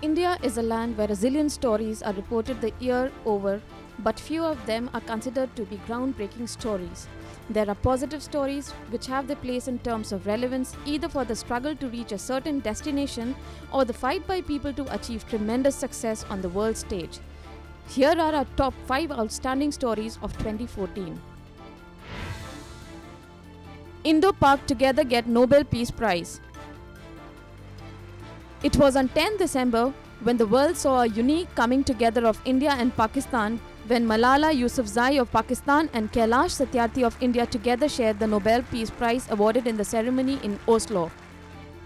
India is a land where a zillion stories are reported the year over, but few of them are considered to be groundbreaking stories. There are positive stories which have their place in terms of relevance either for the struggle to reach a certain destination or the fight by people to achieve tremendous success on the world stage. Here are our top 5 outstanding stories of 2014. Indo-Pak together get Nobel Peace Prize. It was on 10 December when the world saw a unique coming together of India and Pakistan when Malala Yousafzai of Pakistan and Kailash Satyarthi of India together shared the Nobel Peace Prize awarded in the ceremony in Oslo.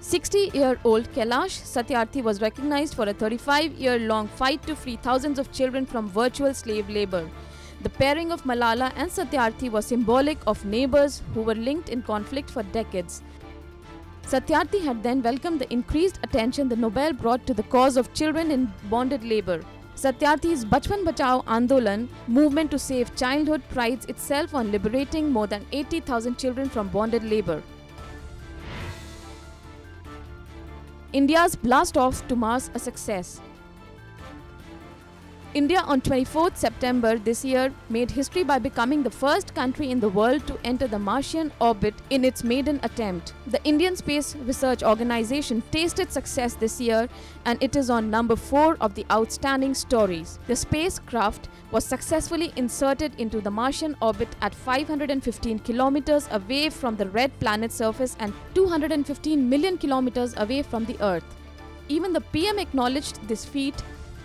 60-year-old Kailash Satyarthi was recognized for a 35-year-long fight to free thousands of children from virtual slave labor. The pairing of Malala and Satyarthi was symbolic of neighbors who were linked in conflict for decades. Satyarthi had then welcomed the increased attention the Nobel brought to the cause of children in bonded labor. Satyarthi's Bachpan Bachao Andolan movement to save childhood prides itself on liberating more than 80,000 children from bonded labor. India's blast off to Mars a success. India on 24th September this year made history by becoming the first country in the world to enter the Martian orbit in its maiden attempt. The Indian Space Research Organization tasted success this year and it is on number 4 of the outstanding stories. The spacecraft was successfully inserted into the Martian orbit at 515 kilometers away from the red planet's surface and 215 million kilometers away from the Earth. Even the PM acknowledged this feat,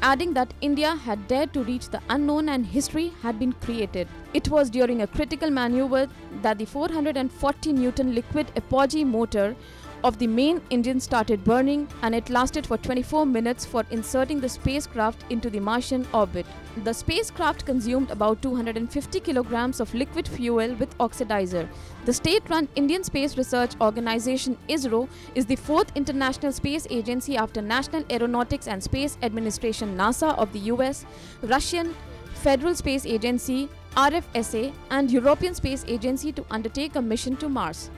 adding that India had dared to reach the unknown and history had been created. It was during a critical maneuver that the 440 Newton liquid apogee motor of the main engine started burning and it lasted for 24 minutes for inserting the spacecraft into the Martian orbit. The spacecraft consumed about 250 kilograms of liquid fuel with oxidizer. The state-run Indian Space Research Organization ISRO is the 4th international space agency after National Aeronautics and Space Administration NASA of the US, Russian Federal Space Agency RFSA and European Space Agency to undertake a mission to Mars.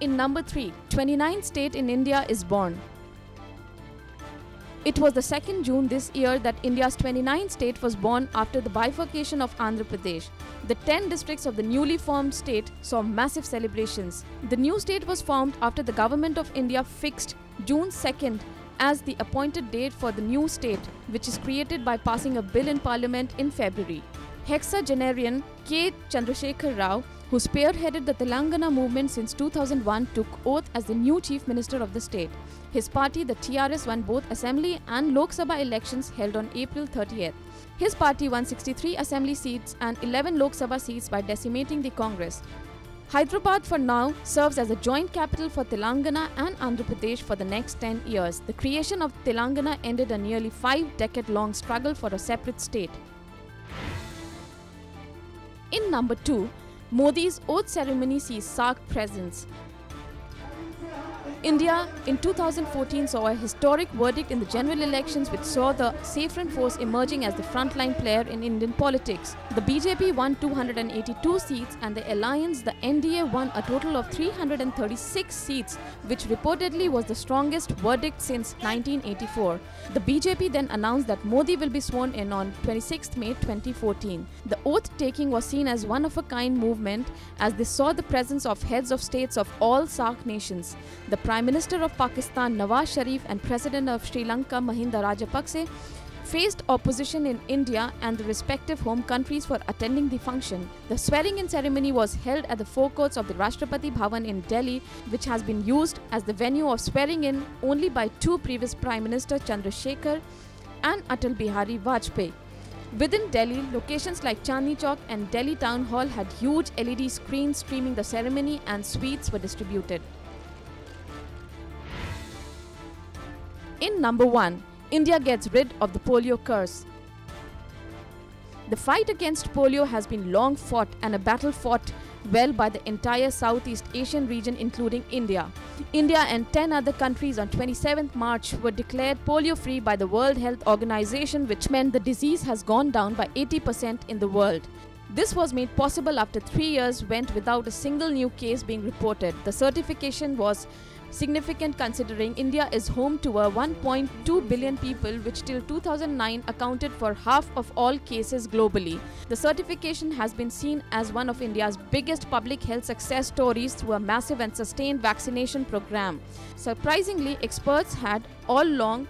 In number 3, 29th state in India is born. It was the 2nd June this year that India's 29th state was born after the bifurcation of Andhra Pradesh. The 10 districts of the newly formed state saw massive celebrations. The new state was formed after the Government of India fixed June 2nd as the appointed date for the new state, which is created by passing a bill in Parliament in February. Hexagenarian K. Chandrasekhar Rao, who spearheaded the Telangana movement since 2001, took oath as the new Chief Minister of the state. His party, the TRS, won both Assembly and Lok Sabha elections held on April 30th. His party won 63 Assembly seats and 11 Lok Sabha seats by decimating the Congress. Hyderabad for now serves as a joint capital for Telangana and Andhra Pradesh for the next 10 years. The creation of Telangana ended a nearly 5-decade-long struggle for a separate state. In number 2, Modi's oath ceremony sees SAARC presence. India in 2014 saw a historic verdict in the general elections which saw the Saffron Force emerging as the frontline player in Indian politics. The BJP won 282 seats and the alliance, the NDA, won a total of 336 seats, which reportedly was the strongest verdict since 1984. The BJP then announced that Modi will be sworn in on 26 May 2014. The oath-taking was seen as one-of-a-kind movement as they saw the presence of heads of states of all SAARC nations. The Prime Minister of Pakistan Nawaz Sharif and President of Sri Lanka Mahinda Rajapakse faced opposition in India and the respective home countries for attending the function. The swearing-in ceremony was held at the forecourts of the Rashtrapati Bhavan in Delhi, which has been used as the venue of swearing-in only by 2 previous Prime Minister Chandrasekhar and Atal Bihari Vajpayee. Within Delhi, locations like Chandni Chowk and Delhi Town Hall had huge LED screens streaming the ceremony and sweets were distributed. In number 1, India gets rid of the polio curse. The fight against polio has been long fought and a battle fought well by the entire Southeast Asian region including India. India and 10 other countries on 27th March were declared polio-free by the World Health Organization, which meant the disease has gone down by 80% in the world. This was made possible after 3 years went without a single new case being reported. The certification was significant considering India is home to a 1.2 billion people, which till 2009 accounted for half of all cases globally. The certification has been seen as one of India's biggest public health success stories through a massive and sustained vaccination program. Surprisingly, experts had all along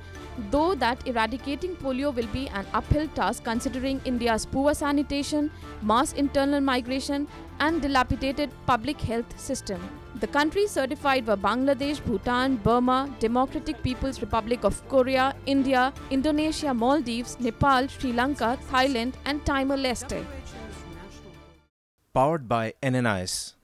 though that eradicating polio will be an uphill task considering India's poor sanitation, mass internal migration and dilapidated public health system. The countries certified were Bangladesh, Bhutan, Burma, Democratic People's Republic of Korea, India, Indonesia, Maldives, Nepal, Sri Lanka, Thailand and Timor-Leste. Powered by NNIS.